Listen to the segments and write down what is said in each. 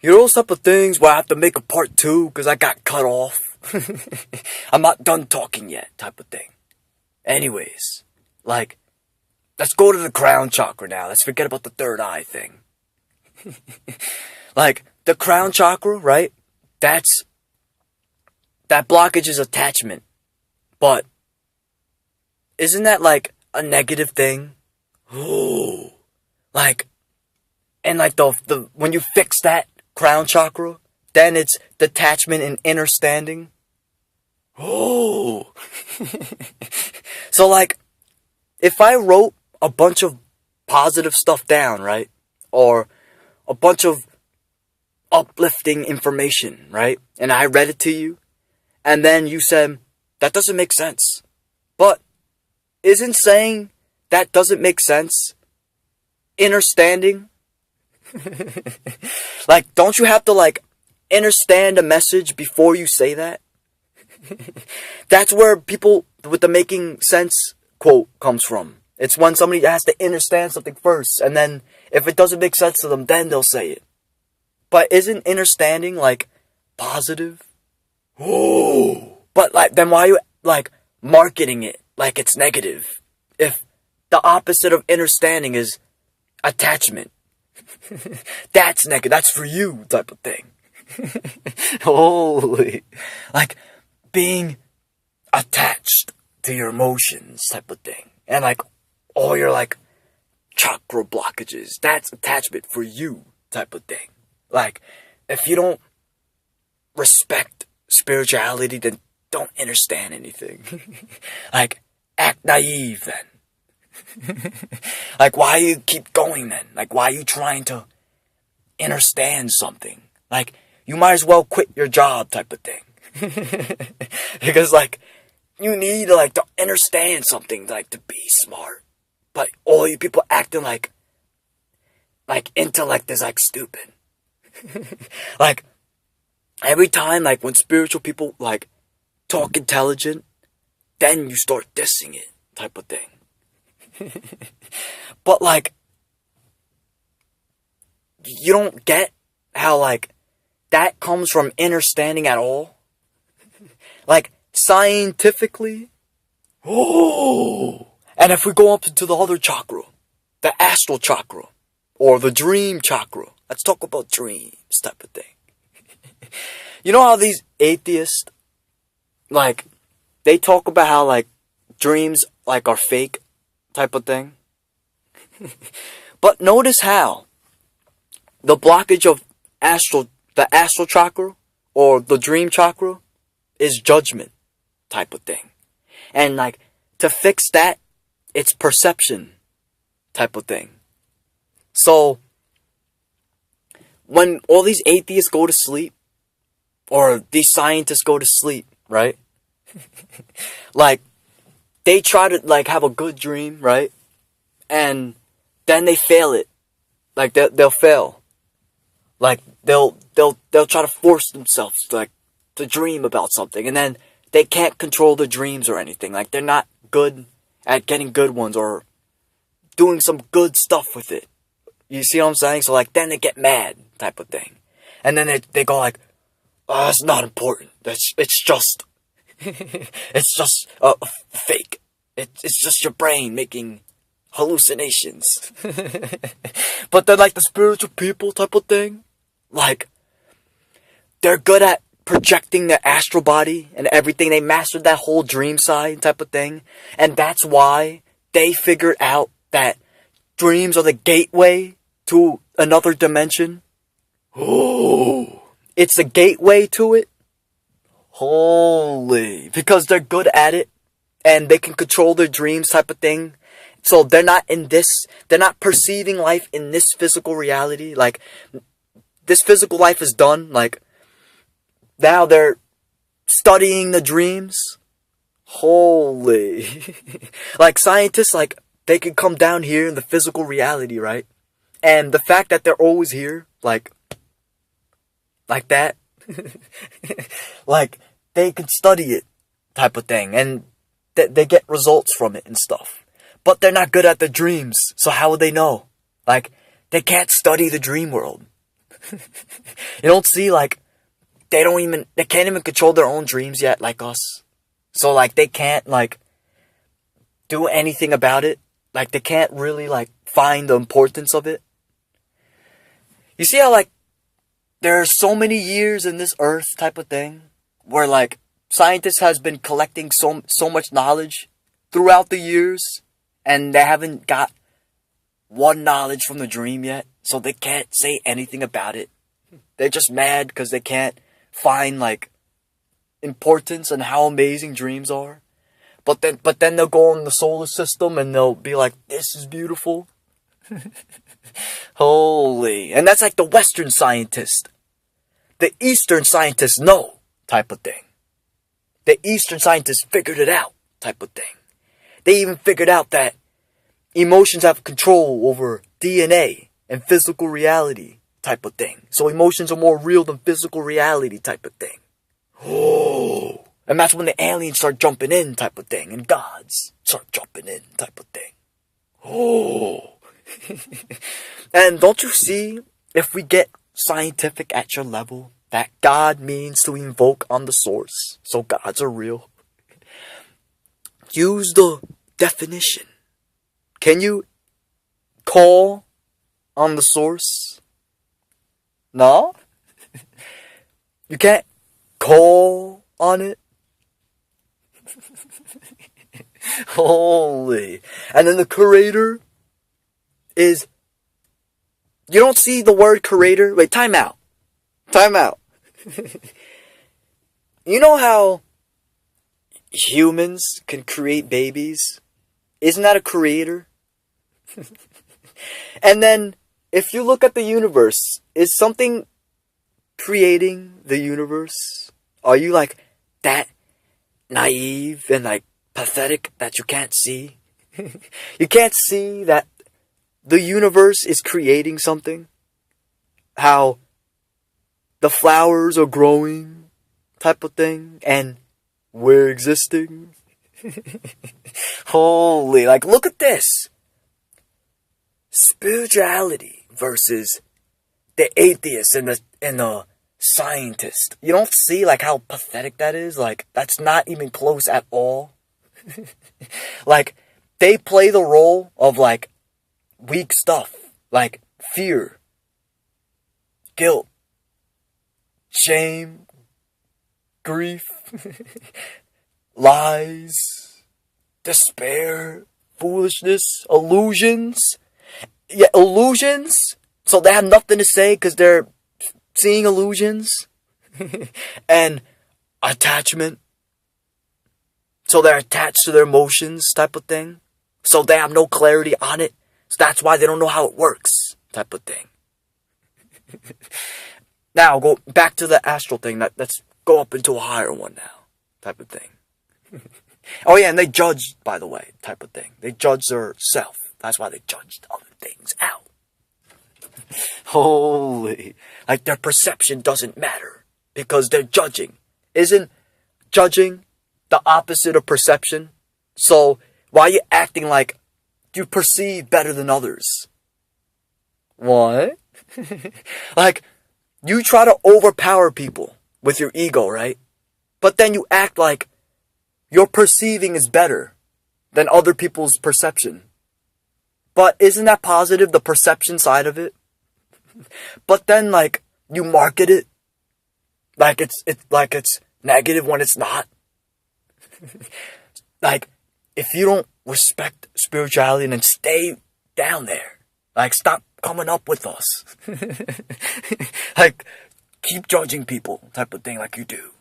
You know those type of things where I have to make a part 2 because I got cut off. I'm not done talking yet type of thing. Anyways, like, let's go to the crown chakra now. Let's forget about the third eye thing. Like, the crown chakra, right? That blockage is attachment. But, isn't that like a negative thing? Ooh. Like, and like when you fix that crown chakra, then it's detachment and understanding. Oh. So like, if I wrote a bunch of positive stuff down, right? Or a bunch of uplifting information, right? And I read it to you, and then you said, that doesn't make sense. But isn't saying that doesn't make sense understanding? Like, don't you have to like understand a message before you say that? That's where people with the making sense quote comes from. It's when somebody has to understand something first, and then if it doesn't make sense to them, then they'll say it. But isn't understanding like positive? Oh, but like, then why are you like marketing it like it's negative? If the opposite of understanding is attachment, that's negative. That's for you type of thing. Holy, like being attached to your emotions type of thing, and like all your like chakra blockages. That's attachment for you type of thing. Like, if you don't respect spirituality, then don't understand anything. Like, act naive then. Like, why you keep going then? Like, why are you trying to understand something? Like, you might as well quit your job type of thing. Because, like, you need, like, to understand something, like, to be smart. But all you people acting like intellect is, like, stupid. Like, every time, like, when spiritual people, like, talk intelligent, then you start dissing it, type of thing. But, like, you don't get how, like, that comes from understanding at all. Like, scientifically. Oh! And if we go up into the other chakra, the astral chakra, or the dream chakra, let's talk about dreams type of thing. You know how these atheists, like, they talk about how, like, dreams, like, are fake type of thing? But notice how the blockage of the astral chakra, or the dream chakra, is judgment type of thing. And, like, to fix that, it's perception type of thing. So, when all these atheists go to sleep, or these scientists go to sleep, right? Like, they try to, like, have a good dream, right? And then they fail it. Like, they'll fail. Like, they'll try to force themselves, like, to dream about something. And then they can't control their dreams or anything. Like, they're not good at getting good ones or doing some good stuff with it. You see what I'm saying? So, like, then they get mad type of thing. And then they go like, oh, it's not important. It's just fake. It's just your brain making hallucinations. But then, like, the spiritual people type of thing, like, they're good at projecting their astral body and everything. They mastered that whole dream side type of thing. And that's why they figured out that dreams are the gateway to another dimension. Oh, it's the gateway to it. Holy, because they're good at it and they can control their dreams type of thing. So they're not perceiving life in this physical reality. Like, this physical life is done. Like, now they're studying the dreams. Holy. Like, scientists, like, they can come down here in the physical reality, right? And the fact that they're always here, like that, like, they can study it type of thing. And they get results from it and stuff. But they're not good at the dreams. So how would they know? Like, they can't study the dream world. You don't see, like, they can't even control their own dreams yet, like us. So, like, they can't, like, do anything about it. Like, they can't really, like, find the importance of it. You see how, like, there are so many years in this earth type of thing, where, like, scientists has been collecting so much knowledge throughout the years, and they haven't got one knowledge from the dream yet, so they can't say anything about it. They're just mad because they can't find, like, importance and how amazing dreams are. But then they'll go in the solar system and they'll be like, this is beautiful. Holy. And that's like the Western scientist. The Eastern scientists know type of thing. The Eastern scientists figured it out type of thing. They even figured out that emotions have control over DNA and physical reality type of thing. So emotions are more real than physical reality type of thing. Oh. And that's when the aliens start jumping in type of thing. And gods start jumping in type of thing. Oh. And don't you see, if we get scientific at your level, that God means to invoke on the source. So gods are real. Use the definition. Can you call on the source? No? You can't call on it? Holy. And then the creator is... You don't see the word creator? Wait, time out. Time out. You know how humans can create babies? Isn't that a creator? And then, if you look at the universe, is something creating the universe? Are you like that naive and like pathetic that you can't see? You can't see that the universe is creating something? How the flowers are growing type of thing and we're existing? Holy, like look at this. Spirituality versus the atheist and the scientist. You don't see like how pathetic that is? Like that's not even close at all. Like they play the role of like weak stuff, like fear, guilt, shame, grief, lies, despair, foolishness, illusions. Yeah, illusions. So they have nothing to say because they're seeing illusions. And attachment. So they're attached to their emotions type of thing. So they have no clarity on it. So that's why they don't know how it works type of thing. Now, go back to the astral thing. Let's go up into a higher one now type of thing. Oh yeah, and they judge, by the way, type of thing. They judge their self. That's why they judged other things out. Holy. Like their perception doesn't matter. Because they're judging. Isn't judging the opposite of perception? So, why are you acting like you perceive better than others? What? Like, you try to overpower people with your ego, right? But then you act like your perceiving is better than other people's perception. But isn't that positive, the perception side of it? But then, like, you market it like it's negative when it's not. Like, if you don't respect spirituality, then stay down there. Like, stop coming up with us. Like, keep judging people type of thing like you do.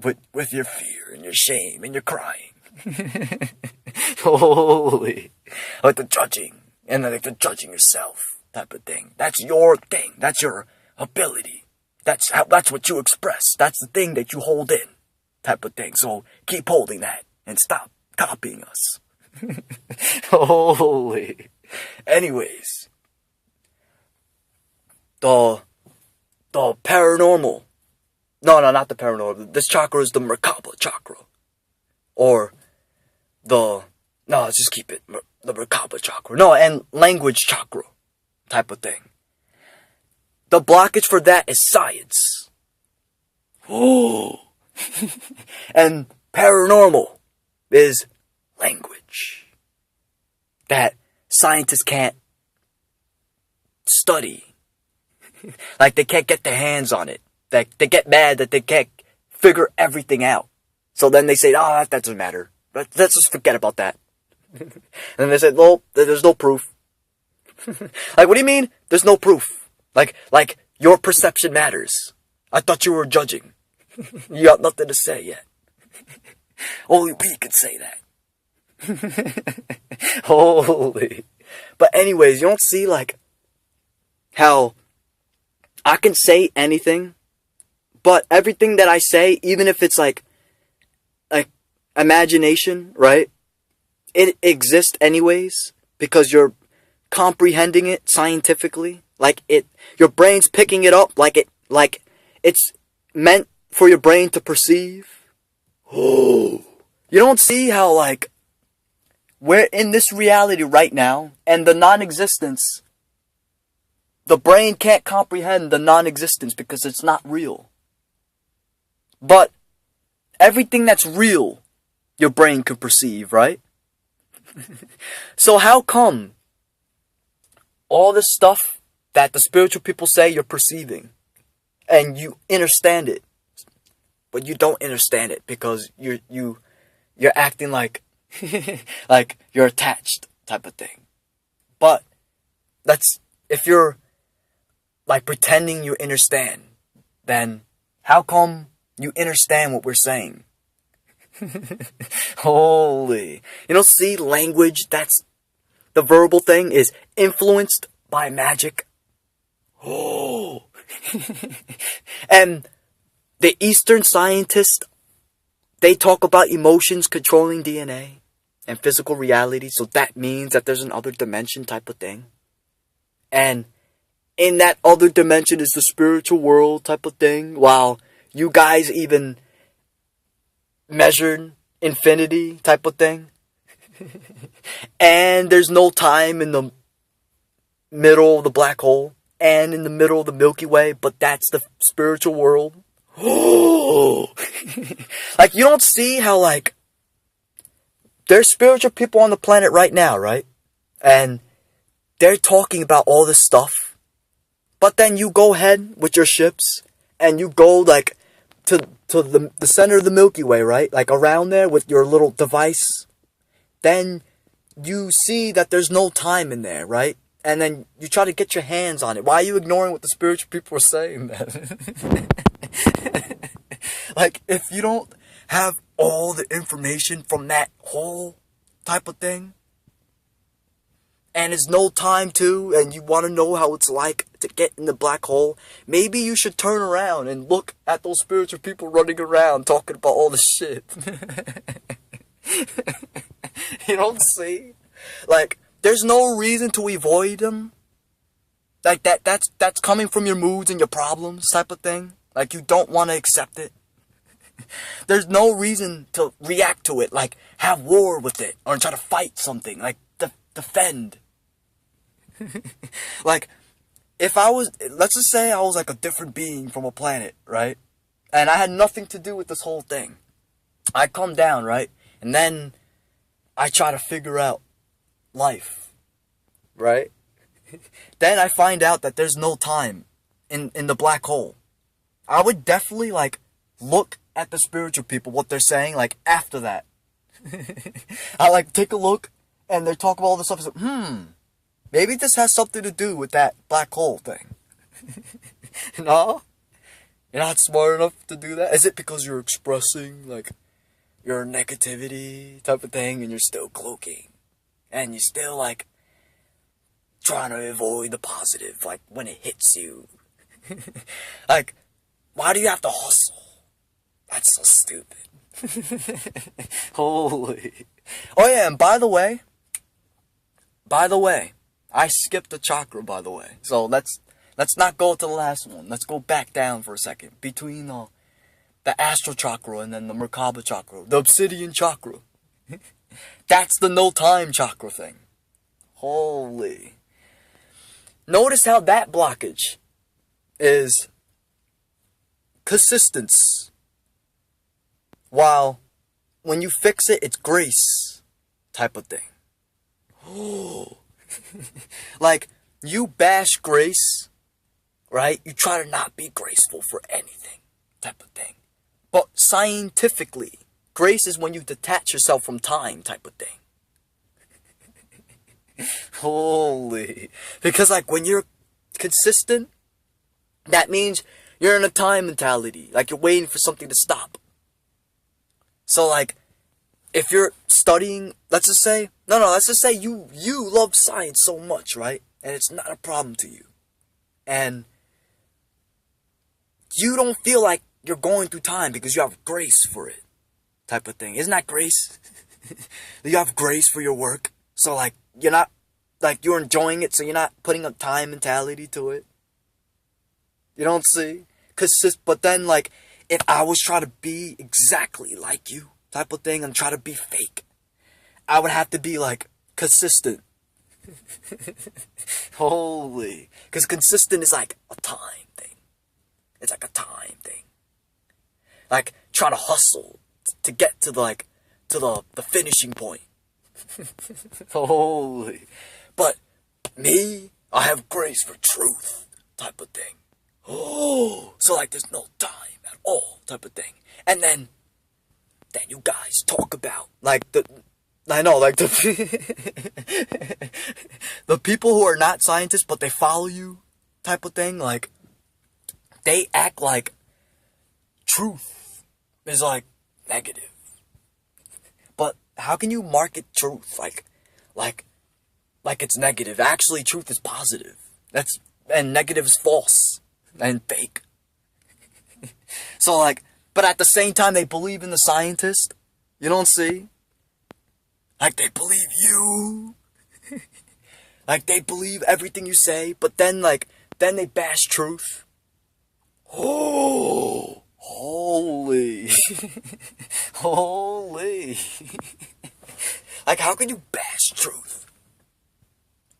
With your fear and your shame and your crying. Holy. Like the judging. And then like the judging yourself type of thing. That's your thing. That's your ability. That's what you express. That's the thing that you hold in type of thing. So keep holding that and stop copying us. Holy. Anyways. The paranormal. No, not the paranormal. This chakra is the Merkaba chakra. Or no, let's just keep it. The Merkaba chakra. No, and language chakra type of thing. The blockage for that is science. Oh. And paranormal is language that scientists can't study. Like, they can't get their hands on it. They get mad that they can't figure everything out. So then they say, that doesn't matter. Let's just forget about that. And then they said, well, there's no proof. Like, what do you mean? There's no proof. Like your perception matters. I thought you were judging. You got nothing to say yet. Only we could say that. Holy. But anyways, you don't see, like, how I can say anything, but everything that I say, even if it's like imagination, right? It exists anyways, because you're comprehending it scientifically. Your brain's picking it up like it's meant for your brain to perceive. Oh. You don't see how, like, we're in this reality right now, and the non-existence, the brain can't comprehend the non-existence because it's not real. But everything that's real, your brain can perceive, right? So how come all this stuff that the spiritual people say you're perceiving, and you understand it, but you don't understand it because you're acting like like you're attached type of thing. But if you're like pretending you understand, then how come you understand what we're saying? Holy. You don't see language, that's the verbal thing, is influenced by magic. Oh. And the Eastern scientists, they talk about emotions controlling DNA and physical reality, so that means that there's an other dimension type of thing. And in that other dimension is the spiritual world type of thing. Wow. You guys even measured infinity type of thing. And there's no time in the middle of the black hole and in the middle of the Milky Way, but that's the spiritual world. Like, you don't see how, like, there's spiritual people on the planet right now, right? And they're talking about all this stuff. But then you go ahead with your ships and you go, like, to the center of the Milky Way, right? Like, around there with your little device. Then you see that there's no time in there, right? And then you try to get your hands on it. Why are you ignoring what the spiritual people are saying, then? Like, if you don't have all the information from that whole type of thing, and it's no time to, and you want to know how it's like to get in the black hole, maybe you should turn around and look at those spiritual people running around talking about all this shit. You don't see? Like, there's no reason to avoid them. Like, that's coming from your moods and your problems type of thing. Like, you don't want to accept it. There's no reason to react to it, like, have war with it, or try to fight something, like, defend. Like, if I was, let's just say I was like a different being from a planet, right? And I had nothing to do with this whole thing. I come down, right? And then I try to figure out life, right? Then I find out that there's no time in the black hole. I would definitely, like, look at the spiritual people, what they're saying, like, after that. I, like, take a look, and they talk about all this stuff, and say, maybe this has something to do with that black hole thing. No? You're not smart enough to do that? Is it because you're expressing, like, your negativity type of thing, and you're still cloaking? And you're still, like, trying to avoid the positive, like, when it hits you. Like, why do you have to hustle? That's so stupid. Holy. Oh yeah, and by the way, I skipped the chakra, by the way. So let's not go to the last one. Let's go back down for a second. Between the astral chakra and then the Merkaba chakra. The obsidian chakra. That's the no time chakra thing. Holy. Notice how that blockage is consistence. While when you fix it, it's grace type of thing. Like, you bash grace, right? You try to not be graceful for anything type of thing. But scientifically, grace is when you detach yourself from time type of thing. Holy. Because, like, when you're consistent, that means you're in a time mentality. Like, you're waiting for something to stop. So, like, if you're studying, let's just say you love science so much, right? And it's not a problem to you. And you don't feel like you're going through time because you have grace for it. Type of thing. Isn't that grace? You have grace for your work. So, like, you're not, like, you're enjoying it, so you're not putting a time mentality to it. You don't see? But then, like, if I was trying to be exactly like you, type of thing, and try to be fake, I would have to be, like, consistent. Holy. Because consistent is like a time thing. It's like a time thing. Like, trying to hustle to get to, like, to the finishing point. Holy. But me, I have grace for truth type of thing. Oh, so, like, there's no time at all type of thing. And then you guys talk about, like, the the people who are not scientists but they follow you type of thing, like, they act like truth is, like, negative. But how can you market truth like it's negative? Actually, truth is positive. And negative is false and fake. So, like, but at the same time, they believe in the scientist. You don't see? Like, they believe you. Like, they believe everything you say, but then they bash truth. Oh, holy. Holy. Like, how can you bash truth?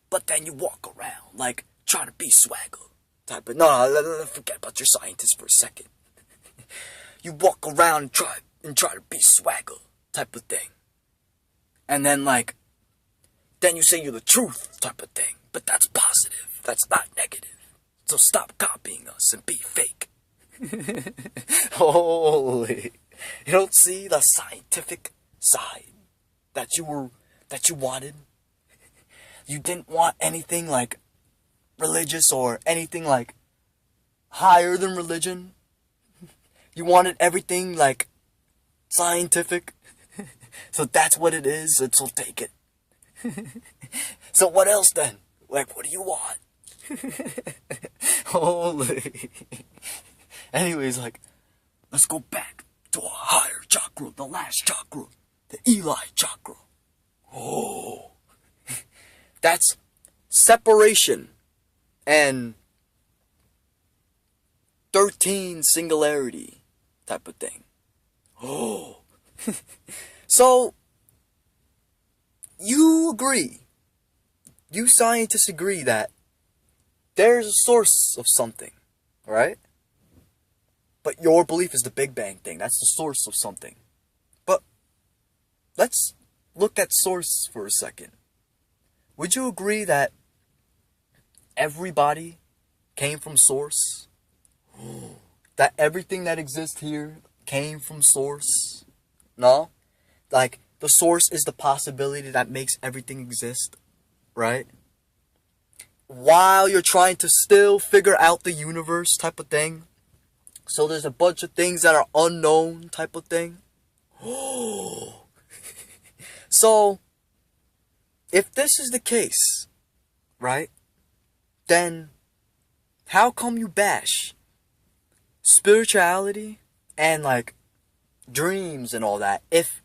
But then you walk around, like, trying to be swagger type of... No, forget about your scientist for a second. You walk around and try to be swagger type of thing. And then, like, then you say you're the truth type of thing. But that's positive. That's not negative. So stop copying us and be fake. Holy. You don't see the scientific side that you wanted? You didn't want anything, like, religious or anything, like, higher than religion. You wanted everything, like, scientific. So that's what it is, and so take it. So what else then? Like, what do you want? Holy. Anyways, like, let's go back to a higher chakra, the last chakra, the Eli chakra. Oh. That's separation and 13 singularity type of thing. Oh. So, you agree, you scientists agree that there's a source of something, right? But your belief is the Big Bang thing. That's the source of something. But let's look at source for a second. Would you agree that everybody came from source? That everything that exists here came from source? No? Like, the source is the possibility that makes everything exist, right? While you're trying to still figure out the universe type of thing. So there's a bunch of things that are unknown type of thing. So, if this is the case, right? Then, how come you bash spirituality and, like, dreams and all that if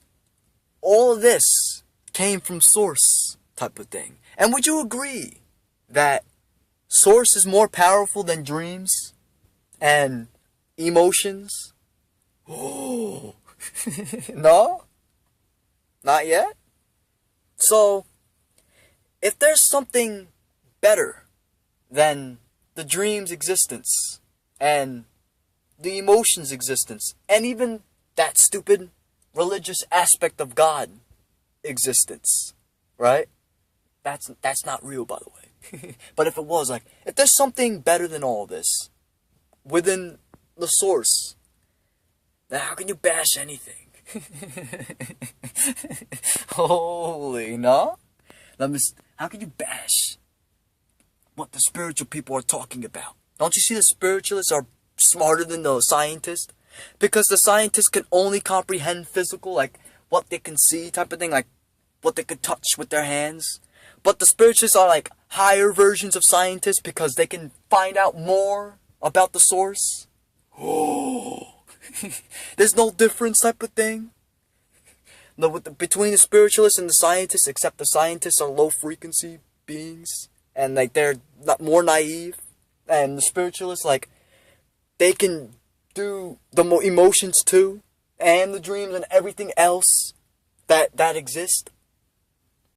all of this came from source type of thing? And would you agree that source is more powerful than dreams and emotions? Oh. No? Not yet? So, if there's something better than the dream's existence, and the emotions existence, and even that stupid religious aspect of God existence, right? That's not real, by the way. But if it was, like, if there's something better than all this within the source, then how can you bash anything? Holy, no? How can you bash what the spiritual people are talking about? Don't you see the spiritualists are smarter than the scientists? Because the scientists can only comprehend physical, like what they can see type of thing, like what they could touch with their hands. But the spiritualists are like higher versions of scientists because they can find out more about the source. Oh, there's no difference type of thing. Between the spiritualists and the scientists, except the scientists are low frequency beings and like they're more naive, and the spiritualists, like, they can do the emotions too, and the dreams and everything else that exist.